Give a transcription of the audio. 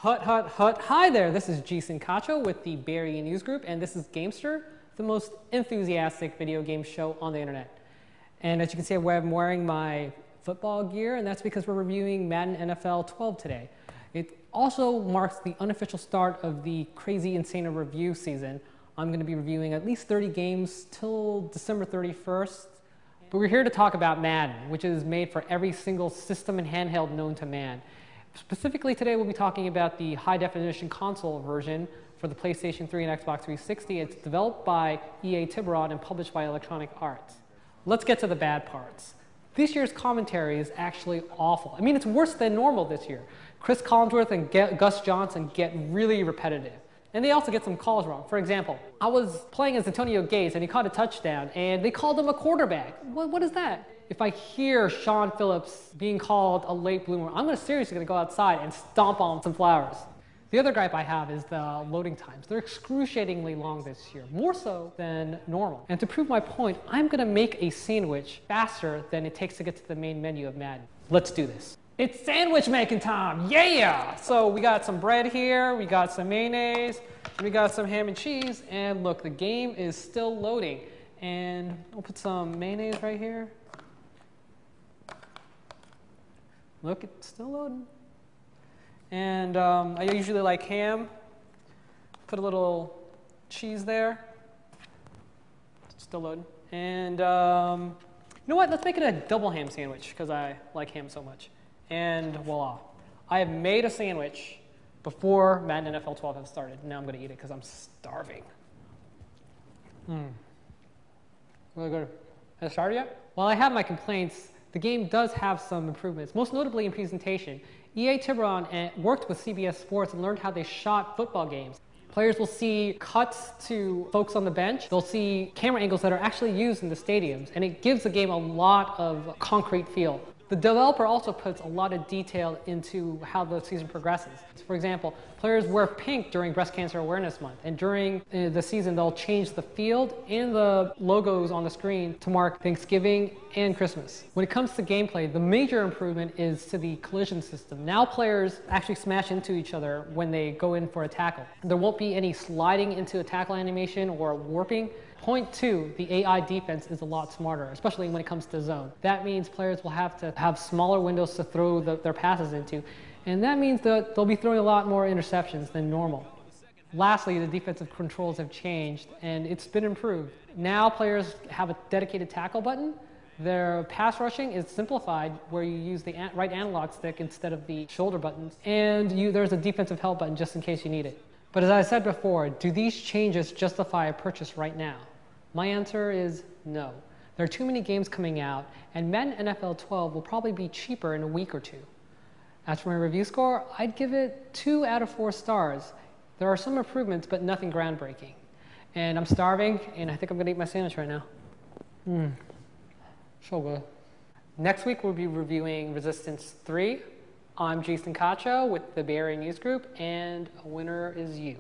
Hut, hut, hut. Hi there, this is Jason Cacho with the Bay Area News Group, and this is Gamester, the most enthusiastic video game show on the internet. And as you can see, I'm wearing my football gear, and that's because we're reviewing Madden NFL 12 today. It also marks the unofficial start of the crazy, insane review season. I'm going to be reviewing at least 30 games till December 31st. But we're here to talk about Madden, which is made for every single system and handheld known to man. Specifically today, we'll be talking about the high-definition console version for the PlayStation 3 and Xbox 360. It's developed by EA Tiburon and published by Electronic Arts. Let's get to the bad parts. This year's commentary is actually awful. I mean, it's worse than normal this year. Chris Collinsworth and Gus Johnson get really repetitive. And they also get some calls wrong. For example, I was playing as Antonio Gates and he caught a touchdown and they called him a quarterback. What is that? If I hear Sean Phillips being called a late bloomer, I'm seriously going to go outside and stomp on some flowers. The other gripe I have is the loading times. They're excruciatingly long this year, more so than normal. And to prove my point, I'm going to make a sandwich faster than it takes to get to the main menu of Madden. Let's do this. It's sandwich making time, yeah! So we got some bread here, we got some mayonnaise, we got some ham and cheese, and look, the game is still loading. And we'll put some mayonnaise right here. Look, it's still loading. And I usually like ham. Put a little cheese there. It's still loading. And you know what? Let's make it a double ham sandwich because I like ham so much. And voila. I have made a sandwich before Madden NFL 12 has started. Now I'm going to eat it because I'm starving. Really good. Has it started yet? While I have my complaints, the game does have some improvements, most notably in presentation. EA Tiburon worked with CBS Sports and learned how they shot football games. Players will see cuts to folks on the bench. They'll see camera angles that are actually used in the stadiums, and it gives the game a lot of concrete feel. The developer also puts a lot of detail into how the season progresses. For example, players wear pink during Breast Cancer Awareness Month, and during the season they'll change the field and the logos on the screen to mark Thanksgiving and Christmas. When it comes to gameplay, the major improvement is to the collision system. Now players actually smash into each other when they go in for a tackle. There won't be any sliding into a tackle animation or warping. Point two, the AI defense is a lot smarter, especially when it comes to zone. That means players will have to have smaller windows to throw their passes into, and that means that they'll be throwing a lot more interceptions than normal. Lastly, the defensive controls have changed, and it's been improved. Now players have a dedicated tackle button. Their pass rushing is simplified, where you use the right analog stick instead of the shoulder buttons, and there's a defensive help button just in case you need it. But as I said before, do these changes justify a purchase right now? My answer is no. There are too many games coming out, and Madden NFL 12 will probably be cheaper in a week or two. As for my review score, I'd give it 2 out of 4 stars. There are some improvements, but nothing groundbreaking. And I'm starving, and I think I'm gonna eat my sandwich right now. So good. Next week, we'll be reviewing Resistance 3. I'm Jason Cacho with the Bay Area News Group, and a winner is you.